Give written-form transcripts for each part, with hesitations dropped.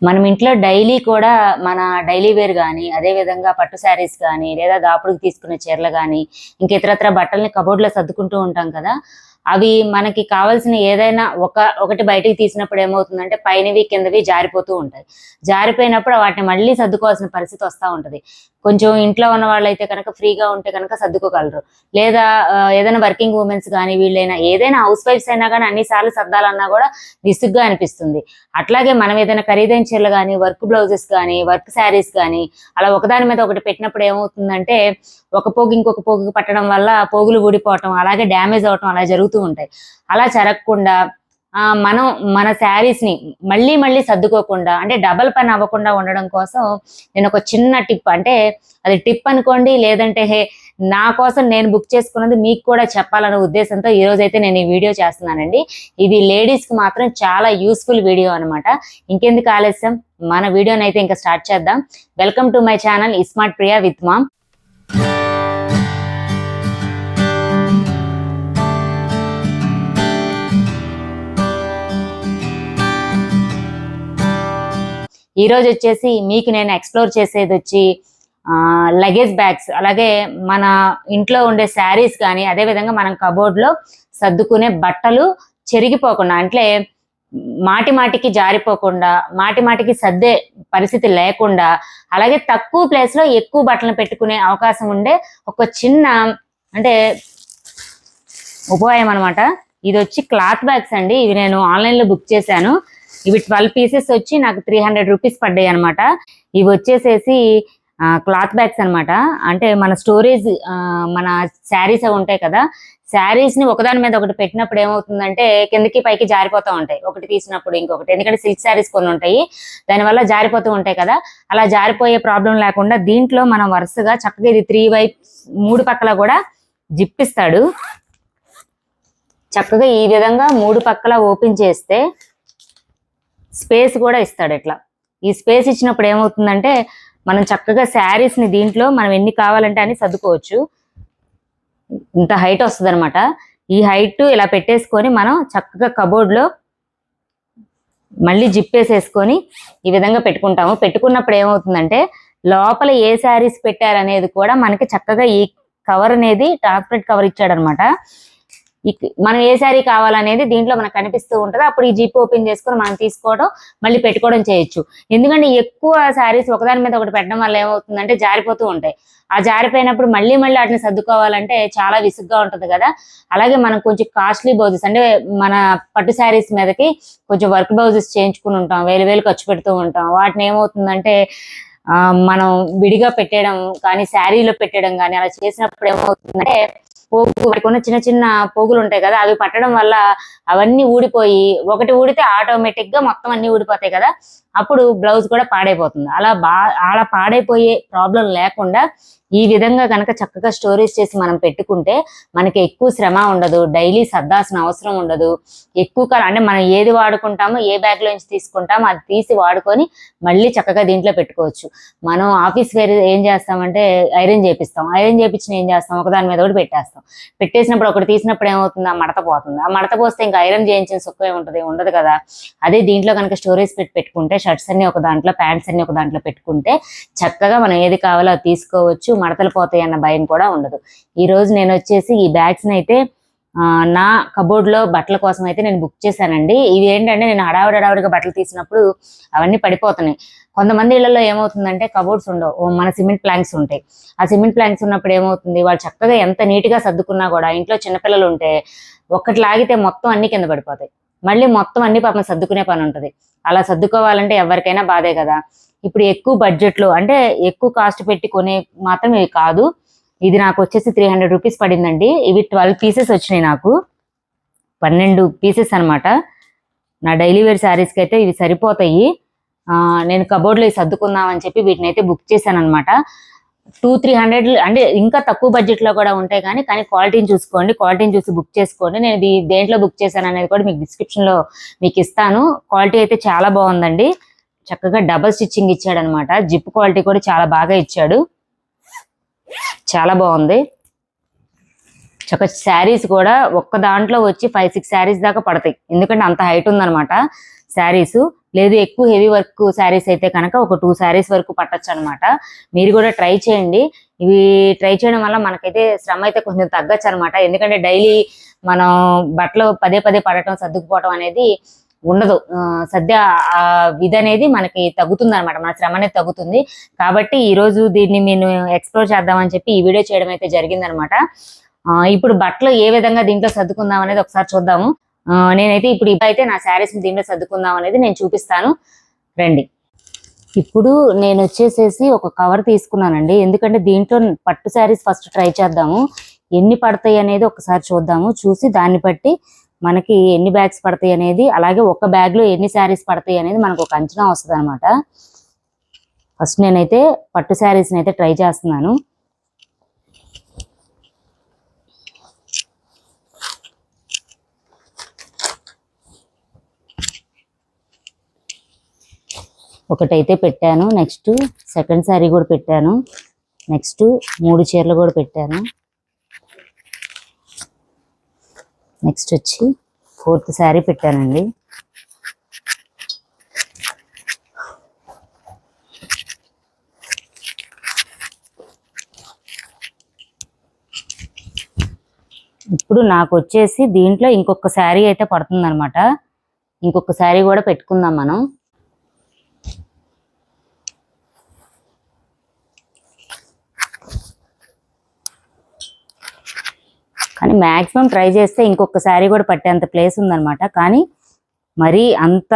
మనం ఇంట్లో డైలీ కూడా మన డైలీ వేర్ కానీ, అదే విధంగా పట్టు శారీస్ కానీ, లేదా దాపుడుకి తీసుకునే చీరలు కానీ, ఇంకా ఇతరత్ర బట్టల్ని కబోర్డ్‌లో సర్దుకుంటూ ఉంటాం కదా! అవి మనకి కావాల్సిన ఏదైనా ఒకటి బయటికి తీసినప్పుడు ఏమవుతుందంటే పైనవి, కిందవి జారిపోతూ ఉంటాయి. జారిపోయినప్పుడు వాటిని మళ్ళీ సర్దుకోవాల్సిన పరిస్థితి వస్తా ఉంటది. కొంచెం ఇంట్లో ఉన్న వాళ్ళైతే కనుక ఫ్రీగా ఉంటే కనుక సర్దుకోగలరు. లేదా ఏదైనా వర్కింగ్ వుమెన్స్ గానీ, వీళ్ళైనా ఏదైనా హౌస్ వైఫ్స్ అయినా గానీ అన్ని సార్లు సర్దాలన్నా గూడా విసుగ్గా అనిపిస్తుంది. అట్లాగే మనం ఏదైనా ఖరీదైన చీరలు గానీ, వర్క్ బ్లౌజెస్ గానీ, వర్క్ శారీస్ గానీ అలా ఒకదాని మీద ఒకటి పెట్టినప్పుడు ఏమవుతుందంటే ఒక పోగు ఇంకొక పోగుకి పట్టడం వల్ల పోగులు ఊడిపోవటం, అలాగే డ్యామేజ్ అవ్వటం అలా జరుగుతూ ఉంటాయి. అలా జరగకుండా మనం మన శారీస్‌ని మళ్ళీ మళ్ళీ సర్దుకోకుండా అంటే డబల్ పని అవ్వకుండా ఉండడం కోసం నేనొక చిన్న టిప్, అంటే అది టిప్ అనుకోండి, లేదంటే నా కోసం నేను బుక్ చేసుకున్నది మీకు కూడా చెప్పాలనే ఉద్దేశంతో ఈరోజైతే నేను ఈ వీడియో చేస్తున్నానండి. ఇది లేడీస్‌కి మాత్రం చాలా యూస్‌ఫుల్ వీడియో అనమాట. ఇంకెందుకు ఆలస్యం, మన వీడియోనైతే ఇంకా స్టార్ట్ చేద్దాం. Welcome to my channel iSmart Priya with ma'am. ఈ రోజు వచ్చేసి మీకు నేను ఎక్స్ప్లోర్ చేసేది వచ్చి లగేజ్ బ్యాగ్స్, అలాగే మన ఇంట్లో ఉండే శారీస్ కానీ, అదేవిధంగా మనం కబోర్డ్లో సర్దుకునే బట్టలు చెరిగిపోకుండా, అంటే మాటి మాటికి జారిపోకుండా, మాటి మాటికి సర్దే పరిస్థితి లేకుండా, అలాగే తక్కువ ప్లేస్లో ఎక్కువ బట్టలను పెట్టుకునే అవకాశం ఉండే ఒక చిన్న అంటే ఉపాయం అనమాట. ఇది వచ్చి క్లాత్ బ్యాగ్స్ అండి. ఇవి నేను ఆన్లైన్లో బుక్ చేశాను. ఇవి 12 పీసెస్ వచ్చి నాకు 300 రూపీస్ పడ్డాయి అనమాట. ఇవి వచ్చేసేసి క్లాత్ బ్యాగ్స్ అనమాట. అంటే మన స్టోరేజ్, మన శారీస్ అవి ఉంటాయి కదా, శారీస్ని ఒకదాని మీద ఒకటి పెట్టినప్పుడు ఏమవుతుందంటే కిందకి పైకి జారిపోతూ ఉంటాయి, ఒకటి తీసినప్పుడు ఇంకొకటి. ఎందుకంటే సిల్క్ శారీస్ కొన్ని ఉంటాయి, దానివల్ల జారిపోతూ ఉంటాయి కదా. అలా జారిపోయే ప్రాబ్లం లేకుండా దీంట్లో మనం వరుసగా చక్కగా ఇది 3 వైప్స్ 3 పక్కల కూడా జిప్ ఇస్తాడు. చక్కగా ఈ విధంగా 3 పక్కల ఓపెన్ చేస్తే స్పేస్ కూడా ఇస్తాడు. ఇట్లా ఈ స్పేస్ ఇచ్చినప్పుడు ఏమవుతుందంటే మనం చక్కగా శారీస్ని దీంట్లో మనం ఎన్ని కావాలంటే అని సర్దుకోవచ్చు. ఇంత హైట్ వస్తుంది అనమాట. ఈ హైట్ ఇలా పెట్టేసుకొని మనం చక్కగా కబోర్డ్లో మళ్ళీ జిప్ వేసేసుకొని ఈ విధంగా పెట్టుకుంటాము. పెట్టుకున్నప్పుడు ఏమవుతుందంటే లోపల ఏ శారీస్ పెట్టారనేది కూడా మనకి చక్కగా ఈ కవర్ అనేది ట్రాన్స్పరెంట్ కవర్ ఇచ్చాడనమాట. మనం ఏ శారీ కావాలనేది దీంట్లో మనకు కనిపిస్తూ ఉంటుంది. అప్పుడు ఈ జిప్ ఓపెన్ చేసుకొని మనం తీసుకోవడం, మళ్ళీ పెట్టుకోవడం చేయొచ్చు. ఎందుకంటే ఎక్కువ శారీస్ ఒకదాని మీద ఒకటి పెట్టడం వల్ల ఏమవుతుందంటే జారిపోతూ ఉంటాయి. ఆ జారిపోయినప్పుడు మళ్ళీ మళ్ళీ వాటిని సర్దుకోవాలంటే చాలా విసుగ్గా ఉంటుంది కదా. అలాగే మనం కొంచెం కాస్ట్లీ బ్లౌజెస్, అంటే మన పట్టు శారీస్ మీదకి కొంచెం వర్క్ బ్లౌజెస్ చేయించుకుని ఉంటాం, వేలు ఖర్చు పెడుతూ ఉంటాం. వాటిని ఏమవుతుందంటే మనం విడిగా పెట్టడం కానీ, శారీలో పెట్టడం కానీ అలా చేసినప్పుడు ఏమవుతుందంటే వాటికి ఉన్న చిన్న చిన్న పోగులు ఉంటాయి కదా, అవి పట్టడం వల్ల అవన్నీ ఊడిపోయి, ఒకటి ఊడితే ఆటోమేటిక్ గా మొత్తం అన్ని ఊడిపోతాయి కదా, అప్పుడు బ్లౌజ్ కూడా పాడైపోతుంది. అలా పాడైపోయే ప్రాబ్లం లేకుండా ఈ విధంగా కనుక చక్కగా స్టోరేజ్ చేసి మనం పెట్టుకుంటే మనకి ఎక్కువ శ్రమ ఉండదు, డైలీ సర్దాల్సిన అవసరం ఉండదు. ఎక్కువ కాలం అంటే మనం ఏది వాడుకుంటామో, ఏ బ్యాగ్ లోంచి తీసుకుంటామో అది తీసి వాడుకొని మళ్ళీ చక్కగా దీంట్లో పెట్టుకోవచ్చు. మనం ఆఫీస్ వేర్ ఏం చేస్తామంటే ఐరన్ చేపిస్తాం. ఐరన్ చేపించిన ఏం చేస్తాం, ఒకదాని మీద ఒకటి పెట్టేస్తాం. పెట్టేసినప్పుడు ఒకటి తీసినప్పుడు ఏమవుతుంది, ఆ మడత పోతుంది. ఆ మడత పోస్తే ఇంకా ఐరన్ చేయించిన సుఖం ఉండదు కదా. అదే దీంట్లో కనుక స్టోరేజ్ పెట్టుకుంటే షర్ట్స్ అన్ని ఒక దాంట్లో, ప్యాంట్స్ అన్ని ఒక దాంట్లో పెట్టుకుంటే చక్కగా మనం ఏది కావాలో అది తీసుకోవచ్చు. మడతలు పోతాయి అన్న భయం కూడా ఉండదు. ఈ రోజు నేను వచ్చేసి ఈ బ్యాగ్స్ ని అయితే నా కబోర్డ్ లో బట్టల కోసం అయితే నేను బుక్ చేశానండి. ఇవి ఏంటంటే నేను హడావుడిగా బట్టలు తీసినప్పుడు అవన్నీ పడిపోతున్నాయి. కొంతమంది ఇళ్లలో ఏమవుతుందంటే కబోర్డ్స్ ఉండవు, మన సిమెంట్ ప్లాంక్స్ ఉంటాయి. ఆ సిమెంట్ ప్లాంక్స్ ఉన్నప్పుడు ఏమవుతుంది, వాళ్ళు చక్కగా ఎంత నీట్ గా సర్దుకున్నా కూడా ఇంట్లో చిన్నపిల్లలు ఉంటే ఒక్కటి లాగితే మొత్తం అన్ని కింద పడిపోతాయి. మళ్ళీ మొత్తం అన్ని పాపం సర్దుకునే పని ఉంటుంది. అలా సర్దుకోవాలంటే ఎవరికైనా బాధే కదా. ఇప్పుడు ఎక్కువ బడ్జెట్లో, అంటే ఎక్కువ కాస్ట్ పెట్టి కొనే మాత్రం ఇవి కాదు. ఇది నాకు వచ్చేసి 300 రూపీస్ పడిందండి. ఇవి 12 పీసెస్ వచ్చినాయి, నాకు 12 పీసెస్ అనమాట. నా డైలీ వేర్ శారీస్కి అయితే ఇవి సరిపోతాయి. నేను కబోర్డ్లో ఇవి సర్దుకుందామని చెప్పి వీటిని అయితే బుక్ చేశాను అనమాట. 200-300 అంటే ఇంకా తక్కువ బడ్జెట్లో కూడా ఉంటాయి, కానీ క్వాలిటీని చూసుకోండి, క్వాలిటీని చూసి బుక్ చేసుకోండి. నేను ఇది దేంట్లో బుక్ చేశాను అనేది కూడా మీకు డిస్క్రిప్షన్లో మీకు ఇస్తాను. క్వాలిటీ అయితే చాలా బాగుందండి. చక్కగా డబల్ స్టిచ్చింగ్ ఇచ్చాడు అనమాట. జిప్ క్వాలిటీ కూడా చాలా బాగా ఇచ్చాడు, చాలా బాగుంది. చక్కగా శారీస్ కూడా ఒక్క దాంట్లో వచ్చి 5-6 శారీస్ దాకా పడతాయి, ఎందుకంటే అంత హైట్ ఉందనమాట శారీస్. లేదు ఎక్కువ హెవీ వర్క్ శారీస్ అయితే కనుక ఒక 2 శారీస్ వరకు పట్టొచ్చు అనమాట. మీరు కూడా ట్రై చేయండి. ఇవి ట్రై చేయడం వల్ల మనకైతే శ్రమ అయితే కొంచెం తగ్గచ్చు అనమాట. ఎందుకంటే డైలీ మనం బట్టలు పదే పదే పడటం సర్దుకుపోవటం అనేది ఉండదు. సద్య ఆ విధి అనేది మనకి తగ్గుతుంది అనమాట, మన శ్రమ అనేది తగ్గుతుంది. కాబట్టి ఈ రోజు దీన్ని నేను ఎక్స్ప్లోర్ చేద్దామని చెప్పి ఈ వీడియో చేయడం అయితే జరిగిందనమాట. ఇప్పుడు బట్టలు ఏ విధంగా దీంట్లో సర్దుకుందాం అనేది ఒకసారి చూద్దాము. నేనైతే ఇప్పుడు ఇప్పుడైతే నా శారీస్ దీంట్లో సర్దుకుందాం అనేది నేను చూపిస్తాను, రండి. ఇప్పుడు నేను వచ్చేసేసి ఒక కవర్ తీసుకున్నానండి. ఎందుకంటే దీంట్లో పట్టు శారీస్ ఫస్ట్ ట్రై చేద్దాము, ఎన్ని పడతాయి అనేది ఒకసారి చూద్దాము. చూసి దాన్ని బట్టి మనకి ఎన్ని బ్యాగ్స్ పడతాయి అనేది, అలాగే ఒక బ్యాగ్ లో ఎన్ని శారీస్ పడతాయి అనేది మనకు ఒక అంచనా వస్తుంది అనమాట. ఫస్ట్ నేనైతే పట్టు శారీస్ అయితే ట్రై చేస్తున్నాను. ఒకటైతే పెట్టాను, నెక్స్ట్ సెకండ్ శారీ కూడా పెట్టాను, నెక్స్ట్ 3 చీరలు కూడా పెట్టాను, నెక్స్ట్ వచ్చి 4th శారీ పెట్టానండి. ఇప్పుడు నాకు వచ్చేసి దీంట్లో ఇంకొక శారీ అయితే పడుతుంది అనమాట. ఇంకొక శారీ కూడా పెట్టుకుందాం మనం. కానీ మ్యాక్సిమం ట్రై చేస్తే ఇంకొక శారీ కూడా పట్టేంత ప్లేస్ ఉందన్నమాట. కానీ మరీ అంత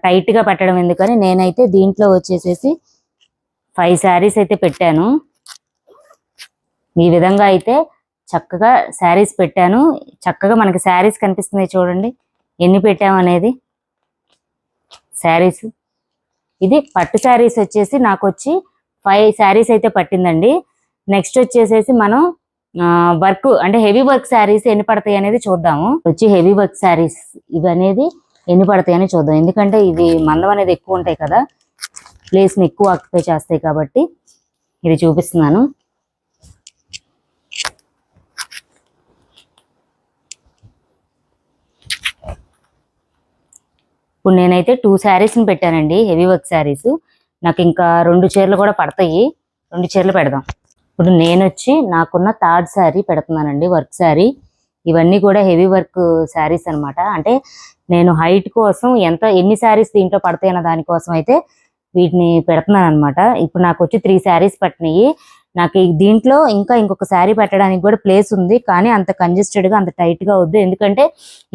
టైట్గా పెట్టడం ఎందుకని నేనైతే దీంట్లో వచ్చేసేసి 5 శారీస్ అయితే పెట్టాను. ఈ విధంగా అయితే చక్కగా శారీస్ పెట్టాను. చక్కగా మనకి శారీస్ కనిపిస్తున్నాయి చూడండి ఎన్ని పెట్టాము అనేది. శారీస్ ఇది పట్టు శారీస్ వచ్చేసి నాకు వచ్చి 5 శారీస్ అయితే పట్టిందండి. నెక్స్ట్ వచ్చేసేసి మనం వర్క్ అంటే హెవీ వర్క్ శారీస్ ఎన్ని పడతాయి అనేది చూద్దాము. వచ్చి హెవీ వర్క్ శారీస్ ఇవి అనేది ఎన్ని పడతాయి అని చూద్దాం. ఎందుకంటే ఇది మందం అనేది ఎక్కువ ఉంటాయి కదా, ప్లేస్ని ఎక్కువ ఆక్యుపై చేస్తాయి కాబట్టి ఇది చూపిస్తున్నాను. ఇప్పుడు నేనైతే 2 శారీస్ని పెట్టానండి, హెవీ వర్క్ శారీస్. నాకు ఇంకా 2 చీరలు కూడా పడతాయి, 2 చీరలు పెడదాం. ఇప్పుడు నేను వచ్చి నాకున్న 3rd శారీ పెడుతున్నానండి, వర్క్ శారీ. ఇవన్నీ కూడా హెవీ వర్క్ శారీస్ అనమాట. అంటే నేను హైట్ కోసం ఎన్ని శారీస్ దీంట్లో పడతాయి అన్న దానికోసం అయితే వీటిని పెడుతున్నాను అనమాట. ఇప్పుడు నాకు వచ్చి 3 శారీస్ పట్టినాయి. నాకు దీంట్లో ఇంకొక శారీ పెట్టడానికి కూడా ప్లేస్ ఉంది, కానీ అంత కంజెస్టెడ్గా అంత టైట్గా వద్దు. ఎందుకంటే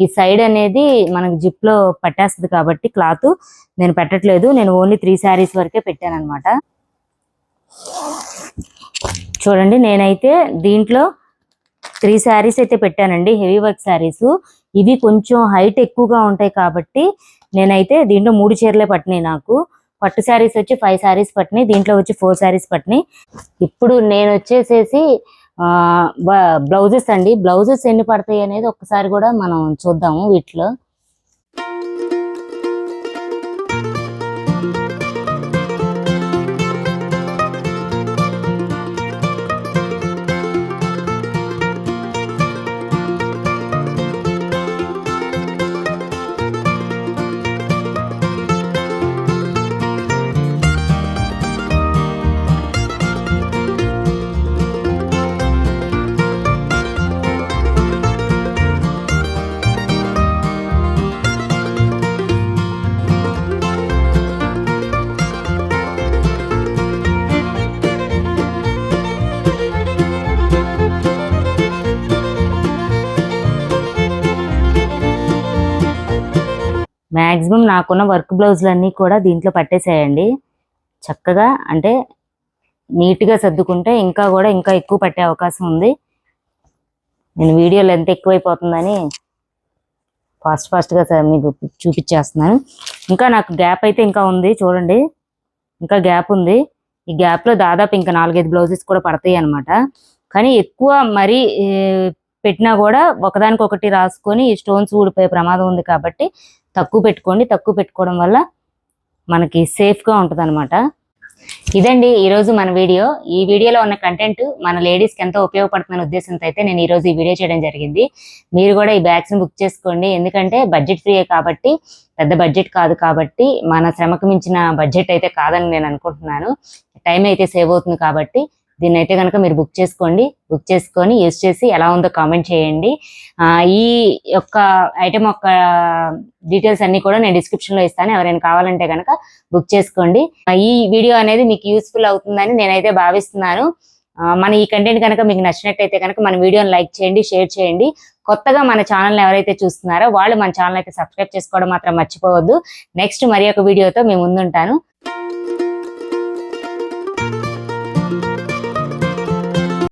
ఈ సైడ్ అనేది మనకు జిప్లో పట్టేస్తుంది కాబట్టి క్లాత్ నేను పెట్టట్లేదు. నేను ఓన్లీ 3 శారీస్ వరకే పెట్టాను అనమాట. చూడండి నేనైతే దీంట్లో 3 శారీస్ అయితే పెట్టానండి, హెవీ వర్క్ శారీస్. ఇవి కొంచెం హైట్ ఎక్కువగా ఉంటాయి కాబట్టి నేనైతే దీంట్లో 3 చీరలే పట్టినాయి. నాకు పట్టు శారీస్ వచ్చి 5 శారీస్ పట్టినాయి, దీంట్లో వచ్చి 4 శారీస్ పట్టినాయి. ఇప్పుడు నేను వచ్చేసేసి బ్లౌజెస్ అండి, బ్లౌజెస్ ఎన్ని పడతాయి అనేది ఒక్కసారి కూడా మనం చూద్దాము. వీటిలో మ్యాక్సిమం నాకున్న వర్క్ బ్లౌజులన్నీ కూడా దీంట్లో పట్టేసేయండి చక్కగా. అంటే నీట్గా సర్దుకుంటే ఇంకా ఎక్కువ పట్టే అవకాశం ఉంది. నేను వీడియో లెంత్ ఎక్కువైపోతుందని ఫాస్ట్గా మీకు చూపించేస్తున్నాను. ఇంకా నాకు గ్యాప్ అయితే ఇంకా ఉంది చూడండి, ఇంకా గ్యాప్ ఉంది. ఈ గ్యాప్లో దాదాపు ఇంకా 4-5 బ్లౌజెస్ కూడా పడతాయి అనమాట. కానీ ఎక్కువ మరీ పెట్టినా కూడా ఒకదానికొకటి రాసుకొని స్టోన్స్ ఊడిపోయే ప్రమాదం ఉంది కాబట్టి తక్కువ పెట్టుకోండి. తక్కువ పెట్టుకోవడం వల్ల మనకి సేఫ్గా ఉంటుంది అనమాట. ఇదండి ఈ రోజు మన వీడియో. ఈ వీడియోలో ఉన్న కంటెంట్ మన లేడీస్ కి ఎంతో ఉపయోగపడుతున్న ఉద్దేశంతో అయితే నేను ఈ రోజు ఈ వీడియో చేయడం జరిగింది. మీరు కూడా ఈ బ్యాగ్స్ ని బుక్ చేసుకోండి. ఎందుకంటే బడ్జెట్ ఫ్రీ కాబట్టి, పెద్ద బడ్జెట్ కాదు కాబట్టి, మన శ్రమకు మించిన బడ్జెట్ అయితే కాదని నేను అనుకుంటున్నాను. టైం అయితే సేవ్ అవుతుంది కాబట్టి దీన్ని అయితే కనుక మీరు బుక్ చేసుకోండి. బుక్ చేసుకొని యూజ్ చేసి ఎలా ఉందో కామెంట్ చేయండి. ఈ యొక్క ఐటమ్ యొక్క డీటెయిల్స్ అన్ని కూడా నేను డిస్క్రిప్షన్ లో ఇస్తాను. ఎవరైనా కావాలంటే కనుక బుక్ చేసుకోండి. ఈ వీడియో అనేది మీకు యూస్ఫుల్ అవుతుందని నేనైతే భావిస్తున్నాను. మన ఈ కంటెంట్ కనుక మీకు నచ్చినట్టయితే కనుక మన వీడియోని లైక్ చేయండి, షేర్ చేయండి. కొత్తగా మన ఛానల్ ఎవరైతే చూస్తున్నారో వాళ్ళు మన ఛానల్ అయితే సబ్స్క్రైబ్ చేసుకోవడం మాత్రం మర్చిపోవద్దు. నెక్స్ట్ మరి ఒక వీడియోతో మేము ముందుంటాను.